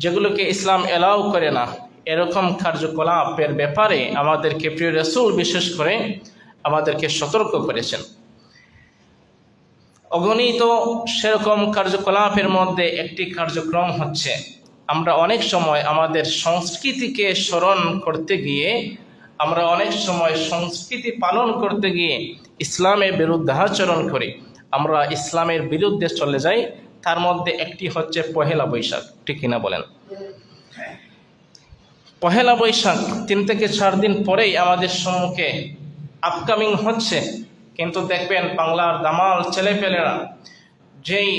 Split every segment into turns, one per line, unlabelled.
যেগুলোকে ইসলাম এলাও করে না, এরকম কার্যকলাপের ব্যাপারে আমাদেরকে প্রিয় রাসূল বিশেষ করে আমাদেরকে সতর্ক করেছেন। অগণিত সেরকম কার্যকলাপের মধ্যে একটি কার্যক্রম হচ্ছে, আমরা অনেক সময় আমাদের সংস্কৃতিকে স্মরণ করতে গিয়ে, আমরা অনেক সময় সংস্কৃতি পালন করতে গিয়ে ইসলামের বিরুদ্ধাচরণ করি, আমরা ইসলামের বিরুদ্ধে চলে যাই। তার মধ্যে একটি হচ্ছে পহেলা বৈশাখ, ঠিক কিনা বলেন? পহেলা বৈশাখ 3 থেকে 4 দিন পরেই আমাদের সম্মুখে আপকামিং হচ্ছে, কিন্তু দেখবেন বাংলার দামাল ছেলেপেলেরা, যেই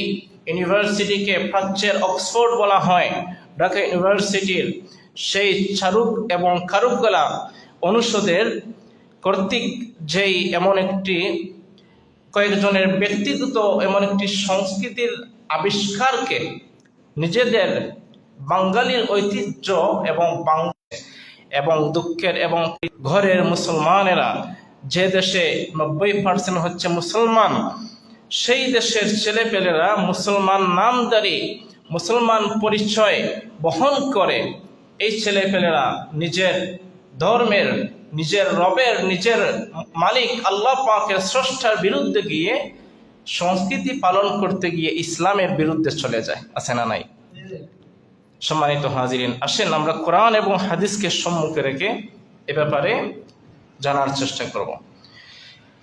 ইউনিভার্সিটিকে প্রাচ্যের অক্সফোর্ড বলা হয়, ঢাকা ইউনিভার্সিটির সেই চারুক এবং কারুকলা অনুষদের কর্তৃক যেই এমন একটি কয়েকজনের ব্যক্তিগত এমন একটি সংস্কৃতির আবিষ্কারকে নিজেদের বাঙালির ঐতিহ্য এবং দুঃখের এবং ঘরের মুসলমানেরা, যে দেশে 90% হচ্ছে মুসলমান, সেই দেশের ছেলেপেলেরা মুসলমান নামদারি, মুসলমান পরিচয় বহন করে এই ছেলেপেলেরা নিজের ধর্মের, নিজের রবের, নিজের মালিক আল্লাহ পাকের স্রষ্টার বিরুদ্ধে গিয়ে সংস্কৃতি পালন করতে গিয়ে ইসলামের বিরুদ্ধে চলে যায়। আছে না নাই? সম্মানিত হাজিরিন, আসেন আমরা কোরআন এবং হাদিসকে সম্মুখে রেখে এ ব্যাপারে জানার চেষ্টা করব।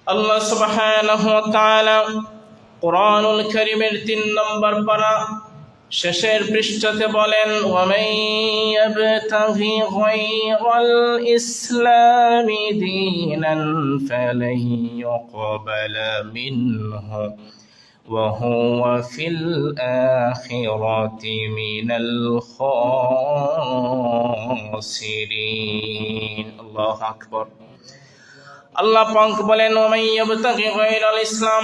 আল্লাহ সুবহানাহু ওয়া তাআলা কোরআনুল কারীমের 3 নম্বর পারা শেষের পৃষ্ঠাতে বলেন, ওয়ামান ইয়াবতাগি গায়রাল ইসলামি দীনান ফালান ইউকবালা মিনহু ওয়া হুয়া ফিল আখিরাতি মিনাল খাসিরিন। আল্লাহু আকবার। আল্লাহ পাক বলেন, ওয়ামান ইয়াবতাগি গায়রাল ইসলাম,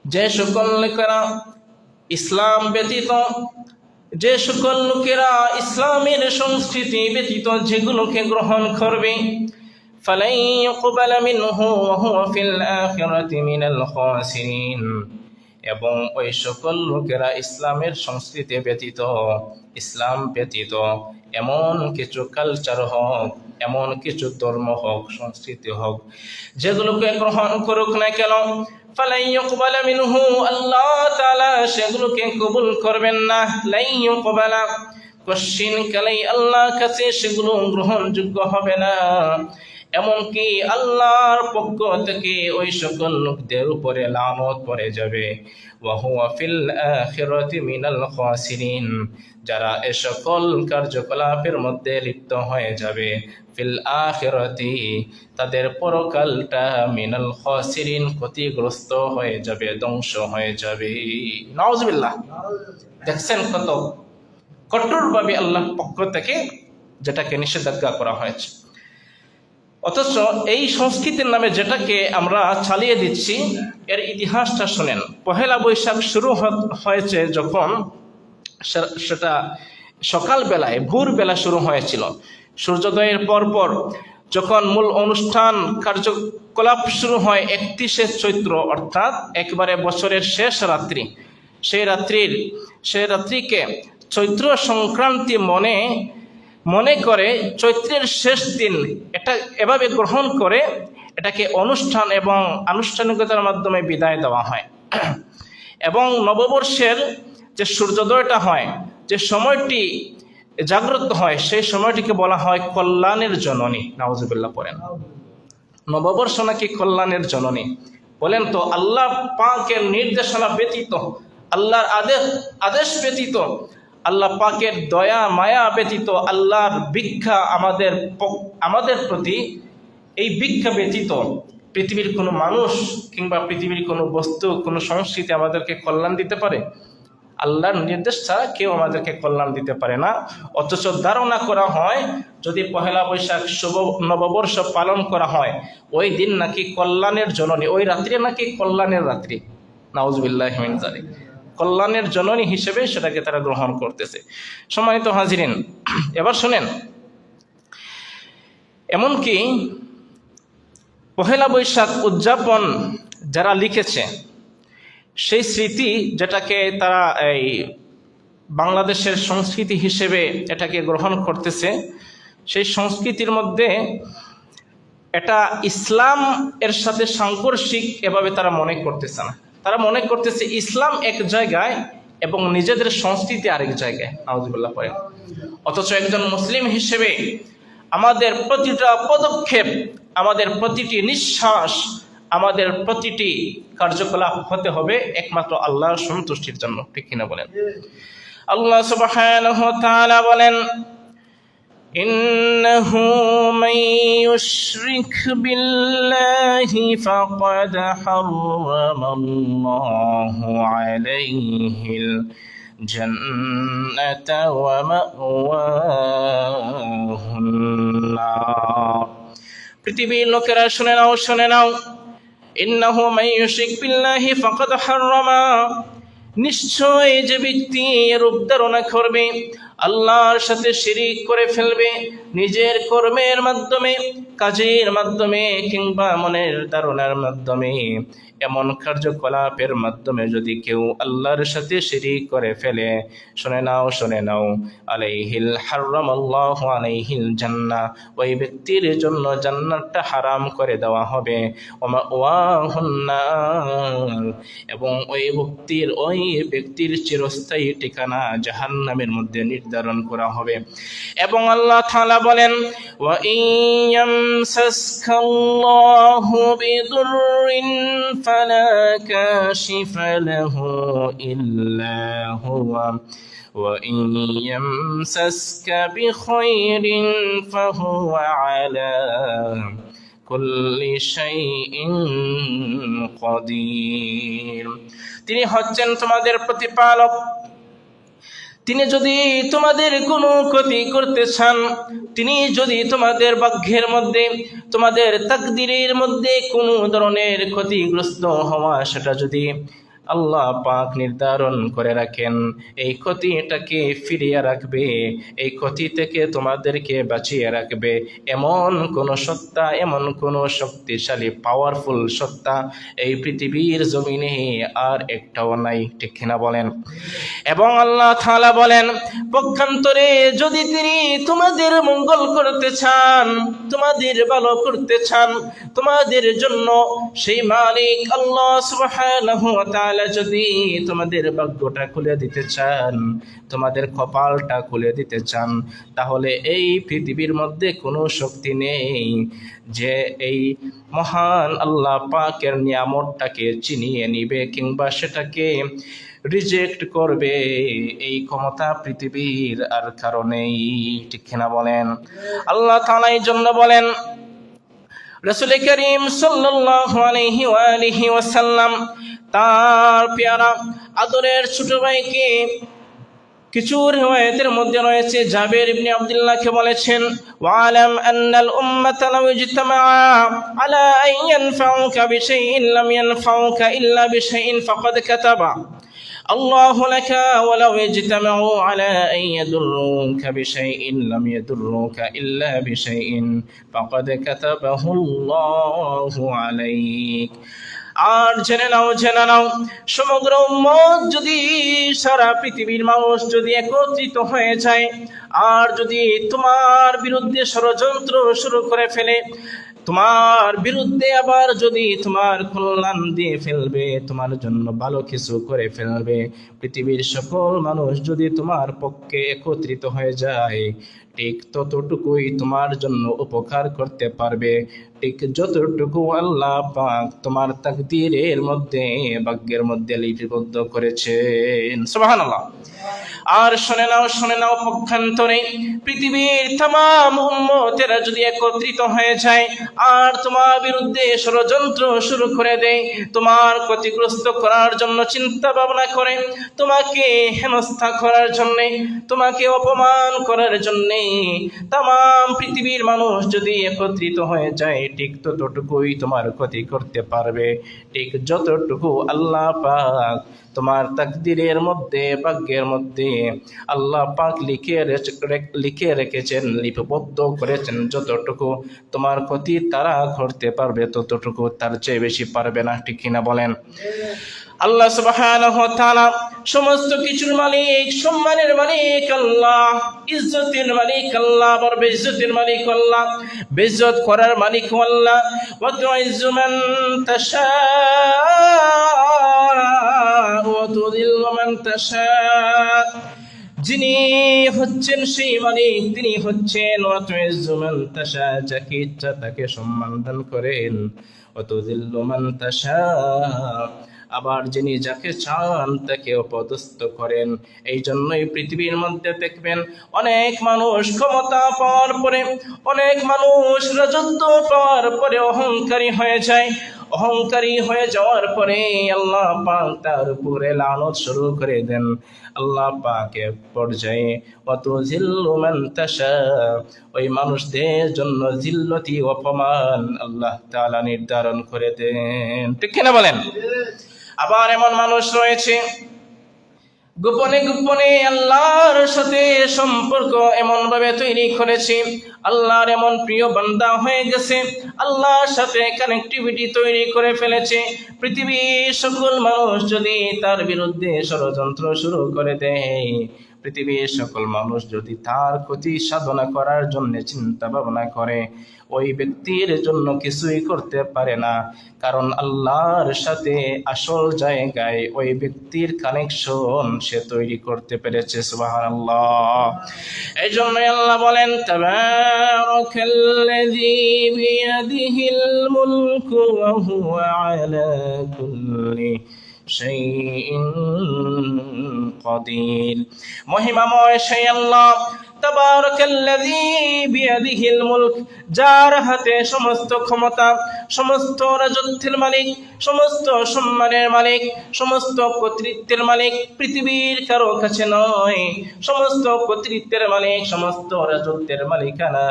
যে সকল লোকেরা ইসলাম ব্যতীত, যে সকল লোকেরা ইসলামের সংস্কৃতি ব্যতীত যেগুলোকে গ্রহণ করবে, ফালাই ইউকবালা মিনহু ওয়া হুয়া ফিল আখিরাতি মিনাল খাসিরিন, এবং ওই সকল লোকেরা ইসলামের সংস্কৃতি ব্যতীত, ইসলাম ব্যতীত এমন কিছু কালচার হোক, এমন কিছু ধর্ম হোক, সংস্কৃতি হোক, যেগুলোকে গ্রহণ করুক না কেন, ফালাই ইউকবালা মিনহু, আল্লাহ তাআলা সেগুলোকে কবুল করবেন না। লাই ইউকবালা, কশিন কালাই আল্লাহর কাছে সেগুলো গ্রহণযোগ্য হবে না। এমনকি আল্লাহর পক্ষ থেকে ওই সকল লোকদের উপরে লানত পড়ে যাবে। ওয়া হুয়া ফিল আখিরাতি মিনাল খাসিরিন, যারা এ সকল কার্যকলাপের মধ্যে লিপ্ত হয়ে যাবে, ফিল আখিরাতি, তাদের পরকালটা মিনাল খাসিরিন, ক্ষতিগ্রস্ত হয়ে যাবে, ধ্বংস হয়ে যাবে। নাউজুবিল্লাহ। দেখছেন কত কঠোরভাবে আল্লাহর পক্ষ থেকে যেটাকে নিষেধাজ্ঞা করা হয়েছে। অথচ এই সংস্কৃতির নামে যেটাকে আমরা চালিয়ে দিচ্ছি, এর ইতিহাসটা শুনেন। পহেলা বৈশাখ শুরু হয়েছে যখন, সেটা সকালবেলায়, ভোরবেলা শুরু হয়েছিল। সূর্যোদয়ের পরপর যখন মূল অনুষ্ঠান কার্যকলাপ শুরু হয় 31শে চৈত্র, অর্থাৎ একবারে বছরের শেষ রাত্রি, সেই রাত্রিকে চৈত্র সংক্রান্তি মনে করে চৈত্রের শেষ দিন এটা এভাবে গ্রহণ করে এটাকে অনুষ্ঠান এবং আনুষ্ঠানিকতার মাধ্যমে বিদায় দেওয়া হয়। এবং নববর্ষের যে সূর্যোদয়টা হয়, যে সময়টি জাগ্রত হয়, সেই সময়টিকে বলা হয় কল্যাণের জননী। নাউজুবিল্লাহ পড়েন। নববর্ষ নাকি কল্যাণের জননী? বলেন তো, আল্লাহ পাকের নির্দেশনা ব্যতীত, আল্লাহর আদেশ ব্যতীত, আল্লাহ পাকের দয়া মায়া ব্যতীত, আল্লাহর ভিক্ষা আমাদের প্রতি, এই ভিক্ষা ব্যতীত পৃথিবীর কোনো মানুষ কিংবা পৃথিবীর কোনো বস্তু, কোনো সংস্কৃতি আমাদেরকে কল্যাণ দিতে পারে? আল্লাহর নির্দেশ ছাড়া কেউ আমাদেরকে কল্যাণ দিতে পারে না। অথচ ধারণা করা হয় যদি পহেলা বৈশাখ শুভ নববর্ষ পালন করা হয়, ওই দিন নাকি কল্যাণের জননী, ওই রাত্রি নাকি কল্যাণের রাত্রি। নাউজুবিল্লাহি মিন যালিক। কল্যাণের জননী হিসেবে সেটাকে তারা গ্রহণ করতেছে। সম্মানিত হাজিরিন, এবার শুনেন, এমনকি পহেলা বৈশাখ উদযাপন যারা লিখেছে, সেই স্মৃতি যেটাকে তারা বাংলাদেশের সংস্কৃতি হিসেবে এটাকে গ্রহণ করতেছে, সেই সংস্কৃতির মধ্যে এটা ইসলাম এর সাথে সাংঘর্ষিক এভাবে তারা মনে করতেছে না। তারা মনে করতেছে ইসলাম এক জায়গায় এবং নিজেদের সংস্কৃতি আরেক জায়গায়। নাউজুবিল্লাহ পড়েন। অথচ একজন মুসলিম হিসেবে আমাদের প্রতিটা পদক্ষেপ, আমাদের প্রতিটি নিঃশ্বাস, আমাদের প্রতিটি কার্যকলাপ হতে হবে একমাত্র আল্লাহর সন্তুষ্টির জন্য। ঠিক কিনা বলেন? আল্লাহ সুবহানাহু ওয়া তাআলা বলেন, ইন্নাহু মান ইউশরিক বিল্লাহি ফাকাদ হারামাল্লাহু আলাইহিল জান্নাতা ওয়া মাওয়াহুন নার। পৃথিবীর লোকেরা শুনে নাও, শুনে নাও। ইন্নাহু মান ইউশরিক বিল্লাহি ফাকাদ হারামা, নিশ্চয় যে ব্যক্তি রূপ ধারণা করবে, আল্লাহর সাথে শিরিক করে ফেলবে, নিজের কর্মের মাধ্যমে, কাজের মাধ্যমে কিংবা মনের ধারণার মাধ্যমে, এমন কার্যকলাপের মাধ্যমে যদি কেউ আল্লাহর সাথে শিরিক করে ফেলে, শুনে নাও, শুনে নাও, আলাইহিল হারামাল্লাহু আলাইহিল জান্নাহ, ওই ব্যক্তির জন্য জান্নাতটা হারাম করে দেওয়া হবে। ওয়া মাওয়াহুন নার, এবং ওই ব্যক্তির চিরস্থায়ী ঠিকানা জাহান্নামের মধ্যে নির্ধারণ করা হবে। এবং আল্লাহ তাআলা বলেন, ওয়া ইয়ামসাসকাল্লাহু বিদুররিন ফালা কাশিফা লাহু ইল্লা হুয়া ওয়া ইয়ামসাসকা বিখাইরিন ফাহুয়া আলা কুল্লি শাইইন কাদির। তিনি হচ্ছেন তোমাদের প্রতিপালক। তিনি যদি তোমাদের কোনো ক্ষতি করতে চান, তিনি যদি তোমাদের ভাগ্যের মধ্যে, তোমাদের তাকদীরের মধ্যে কোনো ধরনের ক্ষতিগ্রস্ত হওয়া সেটা যদি আল্লাহ পাক নির্ধারণ করে রাখেন, এই ক্ষতিটাকে ফিরিয়ে রাখবে, এই ক্ষতি থেকে তোমাদেরকে বাঁচিয়ে রাখবে, এমন কোন সত্তা, এমন কোন শক্তিশালী পাওয়ারফুল সত্তা এই পৃথিবীর জমিনে আর একটাও নাই। ঠিক কিনা বলেন? এবং আল্লাহ তাআলা বলেন, পক্ষান্তরে যদি তিনি তোমাদের মঙ্গল করতে চান, তোমাদের ভালো করতে চান, তোমাদের জন্য সেই মালিক আল্লাহ সুবহানাহু ওয়া তাআলা যদি তোমাদের ভাগ্যটা খুলে দিতে চান, তোমাদের কপালটা খুলে দিতে চান, তাহলে এই পৃথিবীর মধ্যে কোনো শক্তি নেই যে এই মহান আল্লাহ পাকের নিয়ামতটাকে ছিনিয়ে নিবে কিংবা সেটাকে রিজেক্ট করবে। এই ক্ষমতা পৃথিবীর আর কারণেই। ঠিক কিনা বলেন? আল্লাহ তাআলা এই জন্য বলেন, রাসূল করিম সাল্লাল্লাহু আলাইহি ওয়া আলিহি ওয়াসাল্লাম তার পেয়ারা আদরের ছোট ভাইকে, কিছু রিওয়ায়াতের মধ্যে রয়েছে জাবের ইবনে আব্দুল্লাহকে বলেছেন, ওয়ালাম আন্নাল উম্মাতা লাউ ইজতামাআ আলা আন ইয়ানফাউকা বিশাইইন লাম ইয়ানফাউকা ইল্লা বিশাইইন ফাকাদ কাতাবা আল্লাহু লাকা ওয়া লাউ ইজতামাউ আলা আন ইয়াদুররুকা বিশাইইন লাম ইয়াদুররুকা ইল্লা বিশাইইন ফাকাদ কাতাবাহু আল্লাহু আলাইক। আর জেনে নাও, জেনে নাও, সমগ্র উম্মত যদি, সারা পৃথিবীর মানুষ যদি একত্রিত হয়ে যায় আর যদি তোমার বিরুদ্ধে ষড়যন্ত্র শুরু করে ফেলে, তোমার বিরুদ্ধে আবার যদি তোমার কল্যাণ দিয়ে ফেলবে, তোমার জন্য ভালো কিছু করে ফেলবে, পৃথিবীর সকল মানুষ যদি তোমার পক্ষে একত্রিত হয়ে যায়, ঠিক ততটুকুই তোমার জন্য উপকার করতে পারবে, ঠিক যতটুকু আল্লাহ পাক তোমার তাকদীরের মধ্যে, ভাগ্যের মধ্যে লিপিবদ্ধ করেছেন। সুবহানাল্লাহ। আর শুনে নাও, শুনে নাও, পক্ষান্তরে পৃথিবীর तमाम উম্মতেরা যদি একত্রিত হয়ে যায় আর তোমার বিরুদ্ধে ষড়যন্ত্র শুরু করে দেয়, তোমার ক্ষতিগ্রস্ত করার জন্য চিন্তা ভাবনা করে, তোমাকে হেনস্থা করার জন্য, তোমাকে অপমান করার জন্য तमाम পৃথিবীর মানুষ যদি একত্রিত হয়ে যায়, ঠিক ততটুকুই তোমার ক্ষতি করতে পারবে, ঠিক যতটুকু আল্লাহ পাক তোমার তাকদীরের মধ্যে, ভাগ্যের মধ্যে আল্লাহ পাক লিখে রেখেছেন, লিপিবদ্ধ করেছেন, যতটুকু তোমার ক্ষতি তারা করতে পারবে ততটুকু, তার চেয়ে বেশি পারবে না। ঠিক কিনা বলেন? আল্লাহ সুবহানাহু ওয়া তাআলা সমস্ত কিছুর মালিক, সম্মানের মালিক আল্লাহ, ইজ্জতের মালিক আল্লাহ, বড় বেইজ্জতের মালিক আল্লাহ, বেইজ্জত করার মালিক আল্লাহ। ওয়া তুইজ্জু মান তাশা ওয়া তুযিল্লু মান তাশা, যিনি হচ্ছেন সেই মালিক, তিনি হচ্ছেন ওয়া তুইজ্জু মান তাশা, যাকে ইচ্ছা তাকে সম্মান দান করেন, ওয়া তুযিল্লু মান তাশা, আবার যিনি যাকে চান তাকে অপদস্থ করেন। এই জন্যই পৃথিবীর মধ্যে দেখবেন অনেক মানুষ ক্ষমতা পাওয়ার পরে, অনেক মানুষ রাজত্ব পাওয়ার পরে অহংকারী হয়ে যায়। অহংকারী হয়ে যাওয়ার পরে আল্লাহ পাক তার উপরে লানত শুরু করে দেন। আল্লাহ পাকের পর্যায়ে অত জিল্লু মান তাশা, ওই মানুষদের জন্য জিল্লতি অপমান আল্লাহ তাআলা নির্ধারণ করে দেন। ঠিক কিনা বলেন? আবার এমন মানুষ রয়েছে গোপনে গোপনে আল্লাহর সাথে সম্পর্ক এমন ভাবে তৈরি করেছে, আল্লাহর এমন প্রিয় বান্দা হয়ে গেছে, আল্লাহর সাথে কানেক্টিভিটি তৈরি করে ফেলেছে। পৃথিবীর সকল মানুষ যদি তার বিরুদ্ধে ষড়যন্ত্র শুরু করে দেয়, পৃথিবীর সকল মানুষ যদি তার ক্ষতি সাধনা করার জন্য চিন্তা ভাবনা করে, ওই ব্যক্তির জন্য কিছুই করতে পারে না। কারণ আল্লাহর সাথে আসল জায়গায় ওই ব্যক্তির কানেকশন সে তৈরি করতে পেরেছে। সুবহানাল্লাহ। এই জন্যই আল্লাহ বলেন, তাবারাকাল্লাযী বিয়াদিহিল মুলকু ওয়া হুয়া আলা কুল্লি শাইইন কাদির। মহিমাময় সেই আল্লাহ, তাবারাকাল্লাযী বিয়াদিহিল মুলক, যার হাতে সমস্ত ক্ষমতা, সমস্ত রাজত্বের মালিক, সমস্ত সম্মানের মালিক, সমস্ত কর্তৃত্বের মালিক পৃথিবীর কারো কাছে নয়। সমস্ত কর্তৃত্বের মালিক, সমস্ত রাজত্বের মালিকানা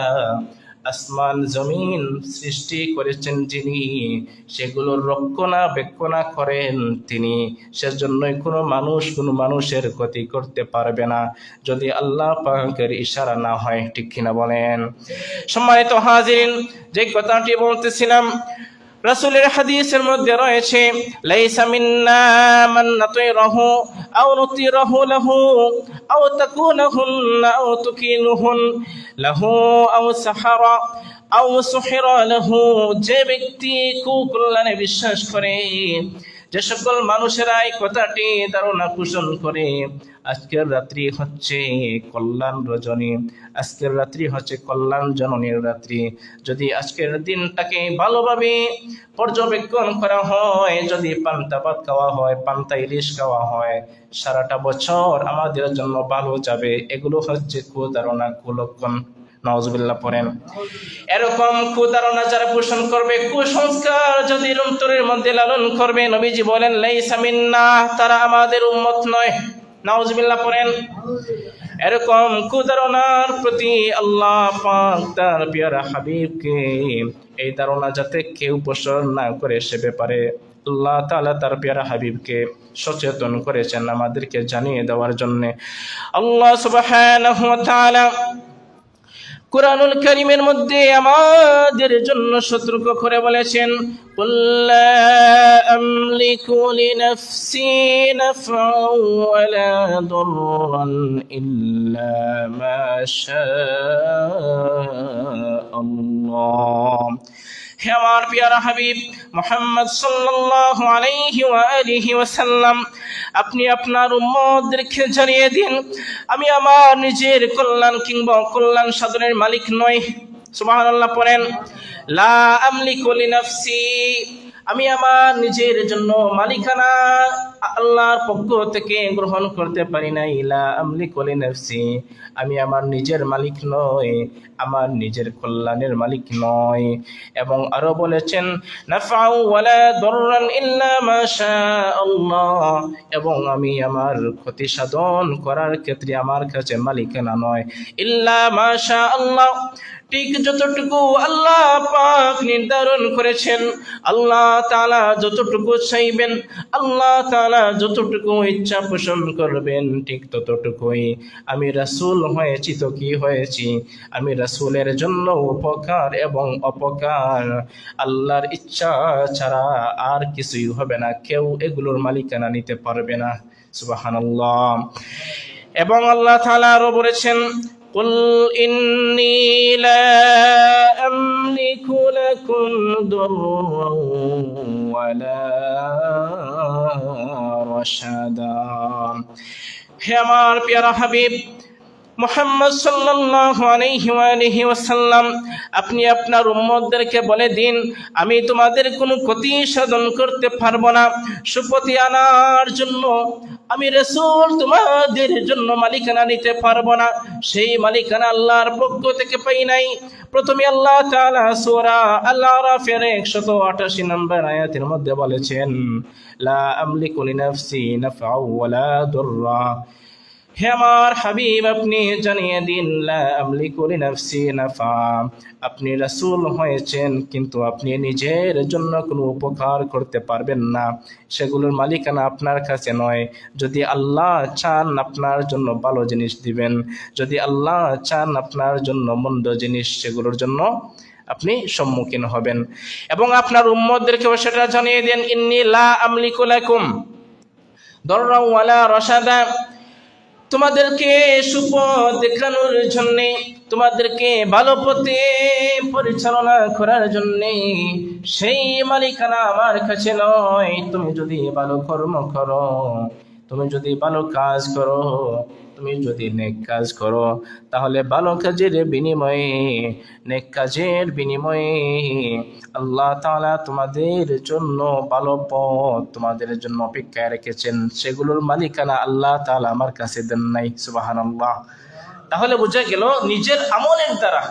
আসমান জমিন সৃষ্টি করেছেন যিনি, সেগুলোর রক্ষণাবেক্ষণা করেন তিনি। সেজন্যই কোনো মানুষের ক্ষতি করতে পারবে না যদি আল্লাহ পাকের ইশারা না হয়। ঠিক কিনা বলেন? সম্মানিত হাজিরিন, যে কথাটি বলতেছিলাম, রাসূলের হাদিসের মধ্যে রয়েছে, লাইসা মিন্না মান নাতিরাহু আও নুতিরাহু লাহু আও তাকুনাহুন্না আও তুকিনুহুন লাহু আও সাহারা আও সুহিরা লাহু। যে ব্যক্তি কুকল্যাণে বিশ্বাস করে, যে সকল মানুষেরা এই কথাটি ধারণা পোষণ করে, আজকের রাত্রি হচ্ছে কল্যাণ রজনী, আজকের রাত্রি হচ্ছে কল্যাণ জননীর রাত্রি। যদি আজকের দিনটাকে ভালোভাবে পর্যবেক্ষণ করা হয়, যদি পান্তা ভাত খাওয়া হয়, পান্তা ইলিশ খাওয়া হয়, সারাটা বছর আমাদের জন্য ভালো যাবে। এগুলো হচ্ছে কুধারণা, কুলক্ষণ। নাউজুবিল্লাহ পড়েন। এরকম কুধারণা যারা পোষণ করবে, কুসংস্কার যদি অন্তরের মধ্যে লালন করবে, নবীজি বলেন, লাইসা মিন্না, তারা আমাদের উম্মত নয়। নাউজুবিল্লাহ পড়েন। এরকম কুধারণার প্রতি আল্লাহ পাক তার প্যারা হাবিবকে এই ধারণা যাতে কেউ পোষণ না করে, সে ব্যাপারে আল্লাহ তাআলা তার প্যারা হাবিবকে সচেতন করেছেন আমাদেরকে জানিয়ে দেওয়ার জন্য। আল্লাহ সুবহানাহু ওয়া তাআলা কুরআনুল কারীমের মধ্যে আমাদের জন্য সতর্ক করে বলেছেন, কুল লা আমলিকু লিনাফসি নাফআন ওয়া লা দাররান ইল্লা মা শাআল্লাহ। হে আমার প্রিয় হাবিব মুহাম্মদ সাল্লাল্লাহু আলাইহি ওয়া আলিহি ওয়াসাল্লাম, আপনি আপনার উম্মতদেরকে জানিয়ে দিন, আমি আমার নিজের কল্যাণ কিংবা কল্যাণ সাধনের মালিক নই। সুবহানাল্লাহ পড়েন। লা আমলিকু লিনাফসি, আমি আমার নিজের জন্য মালিকানা আল্লাহর পক্ষ থেকে গ্রহণ করতে পারি না। লা আমলিকু লিনাফসি, আমি আমার নিজের মালিক নই, আমার নিজের কল্যাণের মালিক নয়। এবং আরো বলেছেন, নাফআউ ওয়ালা দাররান ইল্লা মা শাআল্লাহ, এবং আমি আমার ক্ষতি সাধন করার ক্ষেত্রে আমার কাছে মালিকানা নয়, ইল্লা মা শাআল্লাহ, ঠিক যতটুকু আল্লাহ পাক নির্ধারণ করেছেন। আল্লাহ তাআলা যতটুকু চাইবেন, আল্লাহ তাআলা তাআলা যতটুকু ইচ্ছা পোষণ করবেন ঠিক ততটুকুই। আমি রাসূল হয়েছি তো কি হয়েছি, আমি রাসূলের জন্য উপকার এবং অপকার, আল্লাহর ইচ্ছা ছাড়া আর কিছুই হবে না, কেউ এগুলোর মালিকানা নিতে পারবে না। সুবহানাল্লাহ। এবং আল্লাহ তাআলা আরো বলেছেন, কুল ইন্নী লা আমলিকু লাকুম দুররান ওয়ালা রাশাদা। হে আমার প্রিয় হাবিব মুহাম্মদ সাল্লাল্লাহু আলাইহি ওয়াসাল্লাম, আপনি আপনার উম্মতদেরকে বলে দিন, আমি তোমাদের কোনো ক্ষতি সাধন করতে পারবো না। সুপতি আনার জন্য আমি রাসূল তোমাদের জন্য মালিকানা নিতে পারবো না, সেই মালিকানা আল্লাহর পক্ষ থেকে পাই নাই। প্রথমে আল্লাহ তাআলা সূরা আল-আরাফের 188 নম্বর আয়াতের মধ্যে বলেছেন, লা আমলিকু লিনাফসি নাফআও ওয়ালা দুররা। হে আমার হাবিব, আপনি জানিয়ে দিন, লা আমলিকু লিনাফসি নাফা, আপনি রাসূল হয়েছেন কিন্তু আপনি নিজের জন্য কোনো উপকার করতে পারবেন না, সেগুলোর মালিকানা আপনার কাছে নয়। যদি আল্লাহ চান আপনার জন্য ভালো জিনিস দিবেন, যদি আল্লাহ চান আপনার জন্য মন্দ জিনিস, সেগুলোর জন্য আপনি সম্মুখীন হবেন। এবং আপনার উম্মতদেরকেও সেটা জানিয়ে দেন, ইন্নী লা আমলিকু লাকুম দররান ওয়ালা রাশাদা, তোমাদেরকে সুপথ দেখানোর জন্যে, তোমাদেরকে ভালো পথে পরিচালনা করার জন্যে, সেই মালিকানা আমার কাছে নয়। তুমি যদি ভালো কর্ম করো, তুমি যদি ভালো কাজ করো, তুমি যদি নেক কাজ করো, তাহলে ভালো কাজের বিনিময়ে, নেক কাজের বিনিময়ে আল্লাহ তাআলা তোমাদের জন্য ভালো পথ তোমাদের জন্য অপেক্ষায় রেখেছেন, সেগুলোর মালিকানা আল্লাহ তাআলা আমার কাছে দেন নাই। সুবহানাল্লাহ। তাহলে বোঝা গেল, নিজের আমলের দ্বারা,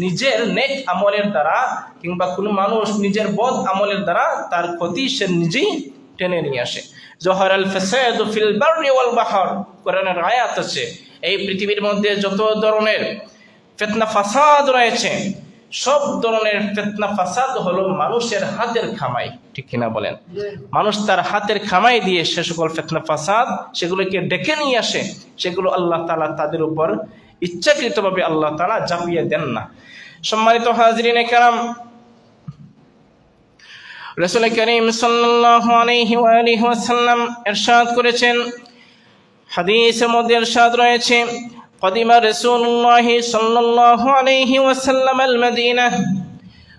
নিজের নেক আমলের দ্বারা, কিংবা কোনো মানুষ নিজের বদ আমলের দ্বারা তার ক্ষতি সে নিজেই টেনে নিয়ে আসে। জহরাল ফাসাদু ফিল বাররি ওয়াল বাহর, কোরআনের আয়াত আছে, এই পৃথিবীর মধ্যে যত ধরনের ফিতনা ফাসাদ রয়েছে, সব ধরনের ফিতনা ফাসাদ হলো মানুষের হাতের কামাই। ঠিক কিনা বলেন? মানুষ তার হাতের কামাই দিয়ে সে সকল ফিতনা ফাসাদ সেগুলোকে ডেকে নিয়ে আসে, সেগুলো আল্লাহ তাআলা তাদের উপর ইচ্ছাকৃতভাবে আল্লাহ তাআলা চাপিয়ে দেন না। সম্মানিত হাজরিনে কেরাম, রাসূল করিম সাল্লাল্লাহু আলাইহি ওয়াসাল্লাম ইরশাদ করেছেন, হাদিসের মধ্যে ইরশাদ রয়েছে, قدم رسول الله صلى الله عليه وسلم المدينة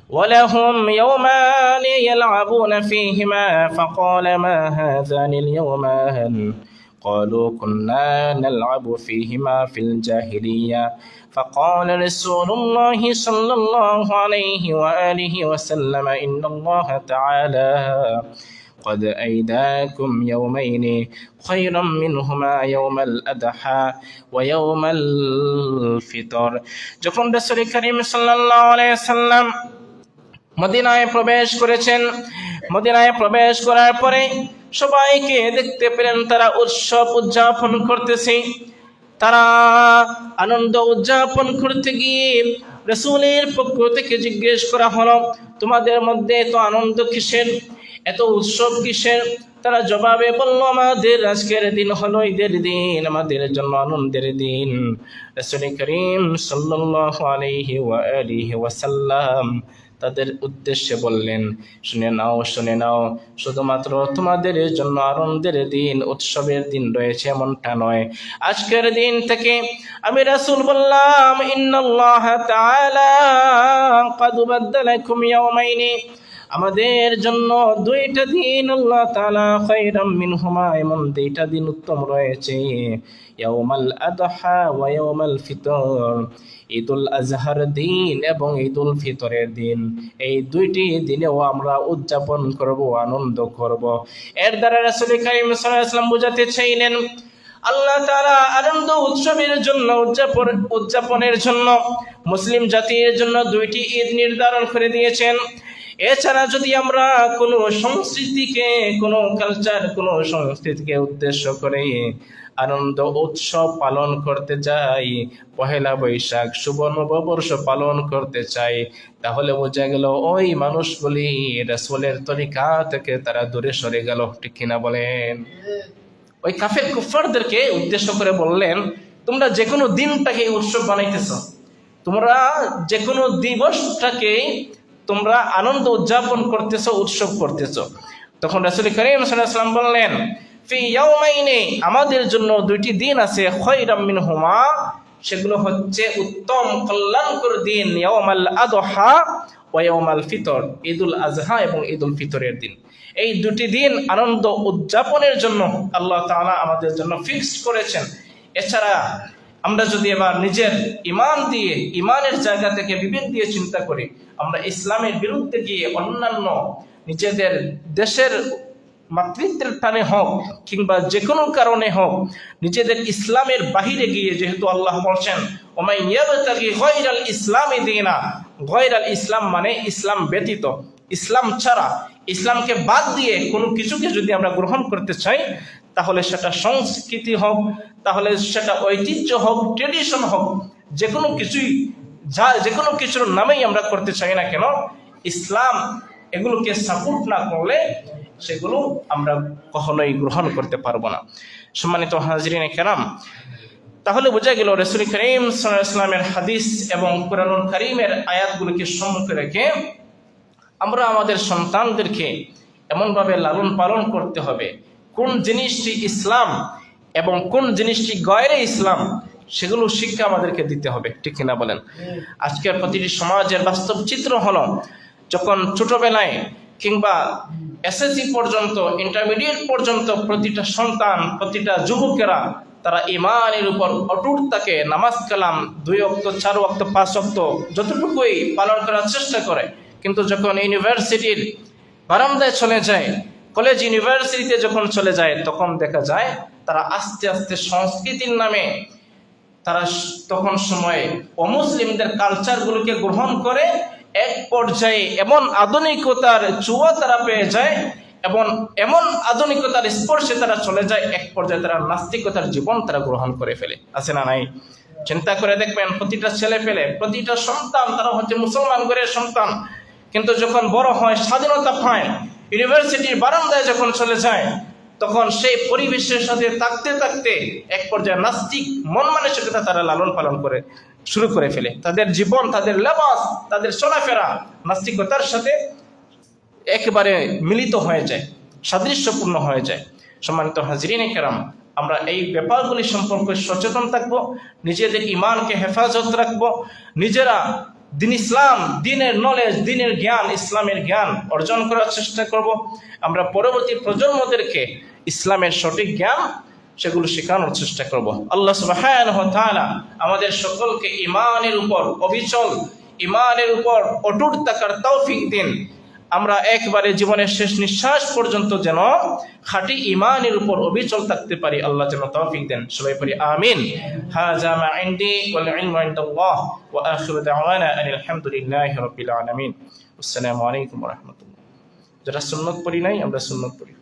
ولهم يومان يلعبون فيهما فقال ما هذان اليومان قالوا كنا نلعب فيهما في الجاهلية فقال رسول الله صلى الله عليه وآله وسلم إن الله تعالى قد أيداكم يومين خيرا منهما يوم الأضحى ويوم الفطر। যখন রাসূল করিম সাল্লাল্লাহু আলাইহি ওয়াসাল্লাম মদিনায় প্রবেশ করেছেন, মদিনায় প্রবেশ করার পরে সবাইকে দেখতে পেলেন তারা উৎসব উদযাপন করতেছে। তারা আনন্দ উদযাপন করতে গিয়ে রাসূলের পক্ষ থেকে জিজ্ঞেস করা হলো, তোমাদের মধ্যে এত আনন্দ কিসের, এত উৎসব কিসের? তারা জবাবে বলল, আমাদের আজকের দিন হলো ঈদের দিন, আমাদের জন্য আনন্দের দিন। রাসূল করিম সাল্লাল্লাহু আলাইহি ওয়াসাল্লাম তাদের উদ্দেশ্যে বললেন, শুনে নাও, শুনে নাও, শুধুমাত্র তোমাদের জন্য আনন্দের দিন, উৎসবের দিন রয়েছে এমনটা নয়। আজকের দিন থেকে আমি রাসূল বললাম, ইন্নাল্লাহ তাআলা ক্বাদ বাদদালাকুম ইয়াওমাইনি, আমাদের জন্য দুইটা দিন আল্লাহ তাআলা খায়রাম মিনহুমা, এমন দুইটা দিন উত্তম রয়েছে, ইয়াউমাল আদহা ওয়া ইয়াউমাল ফিতর, ঈদুল আজহার দিন এবং ঈদুল ফিতরের দিন। এই দুইটি দিনেও আমরা উদযাপন করব, আনন্দ করব। এর দ্বারা রাসূল করিম সাল্লাল্লাহু আলাইহি ওয়াসাল্লাম বোঝাতে চাইলেন, আল্লাহ তাআলা আনন্দ উৎসবের জন্য, উদযাপনের জন্য মুসলিম জাতির জন্য দুইটি ঈদ নির্ধারণ করে দিয়েছেন। এছাড়া যদি আমরা কোনো সংস্কৃতিকে, কোনো কালচার, কোনো সংস্কৃতিকে উদ্দেশ্য করে আনন্দ উৎসব পালন করতে যাই, পহেলা বৈশাখ শুভ নববর্ষ পালন করতে চাই, তাহলে বোঝা গেল ওই মানুষগুলি রাসূলের তরিকা থেকে তারা দূরে সরে গেল। ঠিক কিনা বলেন? ওই কাফের কুফারদেরকে উদ্দেশ্য করে বললেন, তোমরা যে কোনো দিনটাকে উৎসব বানাইতেছ, তোমরা যে কোনো দিবসটাকে তোমরা আনন্দ উদযাপন করতেছ, উৎসব করতেছ। তখন রাসূল করিম সাল্লাল্লাহু আলাইহি ওয়াসাল্লাম বললেন, ফি ইয়াউমাইনি, আমাদের জন্য দুইটি দিন আছে, খায়রাম মিনহুমা, সেগুলো হচ্ছে উত্তম কল্যাণকর দিন, ইয়াউমাল আযহা ওয়া ইয়াউমাল ফিতর, ঈদুল আযহা এবং ঈদুল ফিতরের দিন। এই দুটি দিন আনন্দ উদযাপনের জন্য আল্লাহ তাআলা আমাদের জন্য ফিক্সড করেছেন। এছাড়া আমরা যদি এবার নিজের ইমান দিয়ে, ইমানের জায়গা থেকে বিবেক দিয়ে চিন্তা করি, আমরা ইসলামের বিরুদ্ধে গিয়ে অন্যান্য নিজেদের দেশের মাতৃত্বের টানে হোক কিংবা যে কোনো কারণে হোক নিজেদের ইসলামের বাহিরে গিয়ে, যেহেতু আল্লাহ বলছেন ওমাই ইয়াবতাগি গায়রাল ইসলামি দীনা, গায়রাল ইসলাম মানে ইসলাম ব্যতীত, ইসলাম ছাড়া, ইসলামকে বাদ দিয়ে কোনো কিছুকে যদি আমরা গ্রহণ করতে চাই, তাহলে সেটা সংস্কৃতি হোক, তাহলে সেটা ঐতিহ্য হোক, ট্রেডিশন হোক, যে কোনো কিছুই, যে কোনো কিছুর নামেই আমরা করতে চাই না কেন, ইসলাম এগুলোকে সাপোর্ট না করলে সেগুলো আমরা কখনোই গ্রহণ করতে পারবো না। সম্মানিত হাজরিন কেরাম, তাহলে বোঝা গেল রাসূল করিম সাল্লাল্লাহু আলাইহি ওয়াসাল্লামের হাদিস এবং কুরআনুল কারীমের আয়াতগুলোকে সম্মুখে রেখে আমরা আমাদের সন্তানদেরকে এমনভাবে লালন পালন করতে হবে, কোন জিনিসটি ইসলাম এবং কোন জিনিসটি গয়রে ইসলাম, সেগুলো শিক্ষা আমাদেরকে দিতে হবে। ঠিক কিনা বলেন? আজকের প্রতিটি সমাজের বাস্তব চিত্র হলো, যখন ছোটবেলায় কিংবা এসএসসি পর্যন্ত, ইন্টারমিডিয়েট পর্যন্ত প্রতিটা সন্তান, প্রতিটা যুবকেরা তারা ইমানের উপর অটুট থাকে, নামাজ কালাম 2 ওয়াক্ত 4 ওয়াক্ত 5 ওয়াক্ত যতটুকুই পালন করার চেষ্টা করে, কিন্তু যখন ইউনিভার্সিটির বারান্দায় চলে যায়, কলেজ ইউনিভার্সিটিতে যখন চলে যায়, তখন দেখা যায় তারা আস্তে আস্তে সংস্কৃতির নামে তারা তখন সময়ে অমুসলিমদের কালচারগুলোকে গ্রহণ করে, এক পর্যায়ে এমন আধুনিকতার ছোঁয়া তারা পেয়ে যায় এবং এমন আধুনিকতার স্পর্শে তারা চলে যায়, এক পর্যায়ে তারা নাস্তিকতার জীবন তারা গ্রহণ করে ফেলে। আছে না নাই? চিন্তা করে দেখবেন, প্রতিটা ছেলে পেলে, প্রতিটা সন্তান তারা হচ্ছে মুসলমান ঘরের সন্তান, কিন্তু যখন বড় হয়, স্বাধীনতা পায়, ইউনিভার্সিটির বারান্দায় যখন চলে যায়, তখন সেই পরিবেশের সাথে থাকতে থাকতে এক পর্যায়ে নাস্তিক মন মানসিকতা তারা লালন পালন করে শুরু করে ফেলে। তাদের জীবন, তাদের লেবাস, তাদের চলাফেরা নাস্তিকতার সাথে একেবারে মিলিত হয়ে যায়, সাদৃশ্যপূর্ণ হয়ে যায়। সম্মানিত হাজরিন কেরাম, আমরা এই ব্যাপারগুলি সম্পর্কে সচেতন থাকবো, নিজেদের ইমানকে হেফাজত রাখবো, নিজেরা দিন ইসলাম, দিনের নলেজ, দিনের জ্ঞান, ইসলামের জ্ঞান অর্জন করার চেষ্টা করব। আমরা পরবর্তী প্রজন্মদেরকে ইসলামের সঠিক জ্ঞান সেগুলো শেখানোর চেষ্টা করব। আল্লাহ সুবহানাহু ওয়া তাআলা আমাদের সকলকে ইমানের উপর অবিচল, ইমানের উপর অটুট থাকার তৌফিক দিন। আমরা একবারে জীবনের শেষ নিঃশ্বাস পর্যন্ত যেন খাঁটি ইমানের উপর অবিচল থাকতে পারি, আল্লাহ যেন তৌফিক দেন। সবাই পড়ি আমিন। হাযা মা ইনদি ওয়াল ইলমু ইনদাল্লাহ ওয়া আখিরু দাওয়ানা আলহামদুলিল্লাহি রাব্বিল আলামিন। আসসালামু আলাইকুম ওয়া রাহমাতুল্লাহ। যারা সুন্নাত পড়ি নাই, আমরা সুন্নাত পড়ি।